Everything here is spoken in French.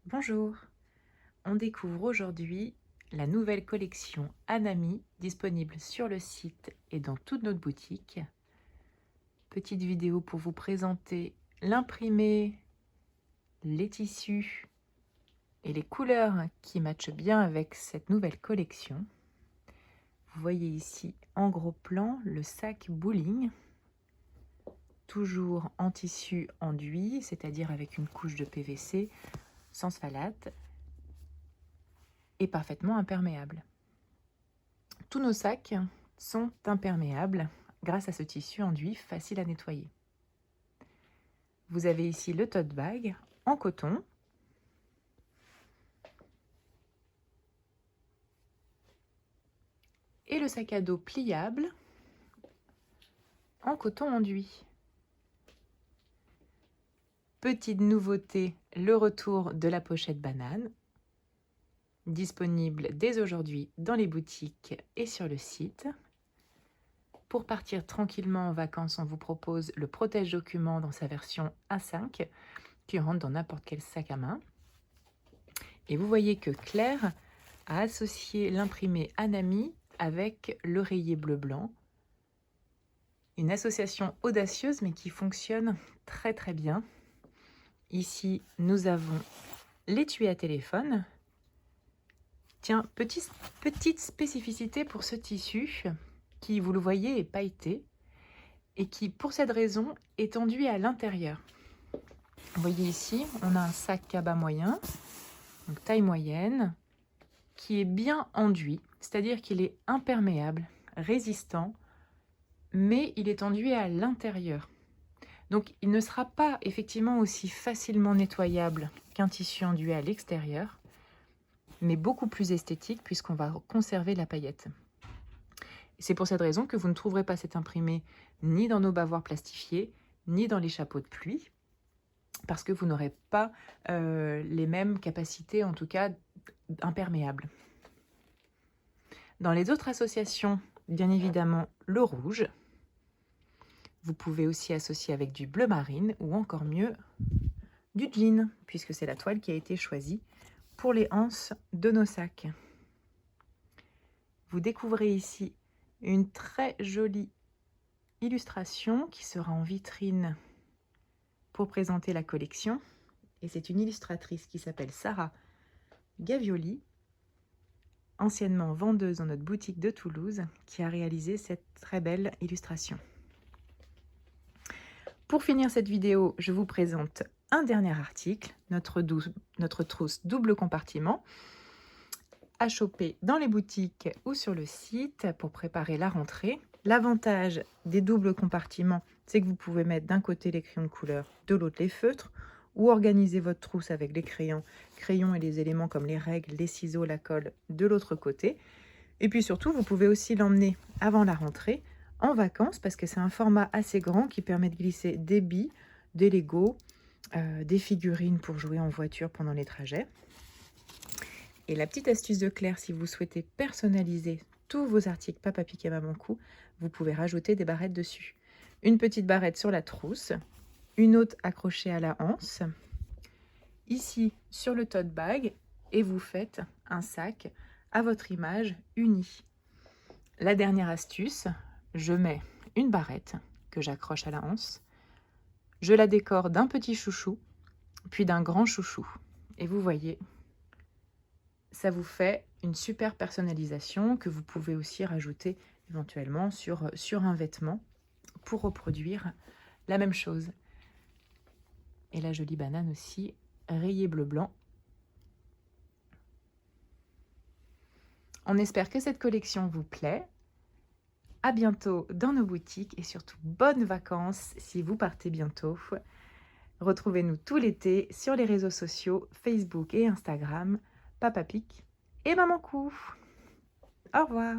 Bonjour, on découvre aujourd'hui la nouvelle collection Anami disponible sur le site et dans toutes nos boutiques. Petite vidéo pour vous présenter l'imprimé, les tissus et les couleurs qui matchent bien avec cette nouvelle collection. Vous voyez ici en gros plan le sac bowling, toujours en tissu enduit, c'est-à-dire avec une couche de PVC sans sphalate et parfaitement imperméable. Tous nos sacs sont imperméables grâce à ce tissu enduit facile à nettoyer. Vous avez ici le tote bag en coton et le sac à dos pliable en coton enduit. Petite nouveauté, le retour de la pochette banane, disponible dès aujourd'hui dans les boutiques et sur le site. Pour partir tranquillement en vacances, on vous propose le protège-document dans sa version A5 qui rentre dans n'importe quel sac à main. Et vous voyez que Claire a associé l'imprimé Anami avec l'oreiller bleu-blanc. Une association audacieuse mais qui fonctionne très très bien. Ici, nous avons l'étui à téléphone. Tiens, petite spécificité pour ce tissu qui, vous le voyez, est pailleté et qui, pour cette raison, est enduit à l'intérieur. Vous voyez ici, on a un sac cabas moyen, donc taille moyenne, qui est bien enduit, c'est-à-dire qu'il est imperméable, résistant, mais il est enduit à l'intérieur. Donc il ne sera pas effectivement aussi facilement nettoyable qu'un tissu enduit à l'extérieur, mais beaucoup plus esthétique puisqu'on va conserver la paillette. C'est pour cette raison que vous ne trouverez pas cet imprimé ni dans nos bavoirs plastifiés, ni dans les chapeaux de pluie, parce que vous n'aurez pas les mêmes capacités, en tout cas imperméables. Dans les autres associations, bien évidemment, le rouge. Vous pouvez aussi associer avec du bleu marine ou encore mieux, du jean, puisque c'est la toile qui a été choisie pour les anses de nos sacs. Vous découvrez ici une très jolie illustration qui sera en vitrine pour présenter la collection. Et c'est une illustratrice qui s'appelle Sarah Gavioli, anciennement vendeuse dans notre boutique de Toulouse, qui a réalisé cette très belle illustration. Pour finir cette vidéo, je vous présente un dernier article, notre trousse double compartiment, à choper dans les boutiques ou sur le site pour préparer la rentrée. L'avantage des doubles compartiments, c'est que vous pouvez mettre d'un côté les crayons de couleur, de l'autre les feutres, ou organiser votre trousse avec les crayons et les éléments comme les règles, les ciseaux, la colle de l'autre côté. Et puis surtout, vous pouvez aussi l'emmener avant la rentrée en vacances parce que c'est un format assez grand qui permet de glisser des billes, des Lego, des figurines pour jouer en voiture pendant les trajets. Et la petite astuce de Claire, si vous souhaitez personnaliser tous vos articles Papa Pic et Maman Cou, vous pouvez rajouter des barrettes dessus. Une petite barrette sur la trousse, une autre accrochée à la anse, ici sur le tote bag, et vous faites un sac à votre image uni. La dernière astuce, je mets une barrette que j'accroche à la anse, je la décore d'un petit chouchou, puis d'un grand chouchou. Et vous voyez, ça vous fait une super personnalisation que vous pouvez aussi rajouter éventuellement sur un vêtement pour reproduire la même chose. Et la jolie banane aussi, rayée bleu-blanc. On espère que cette collection vous plaît. À bientôt dans nos boutiques et surtout bonnes vacances si vous partez bientôt. Retrouvez-nous tout l'été sur les réseaux sociaux Facebook et Instagram, Papa Pic et Maman Cou. Au revoir.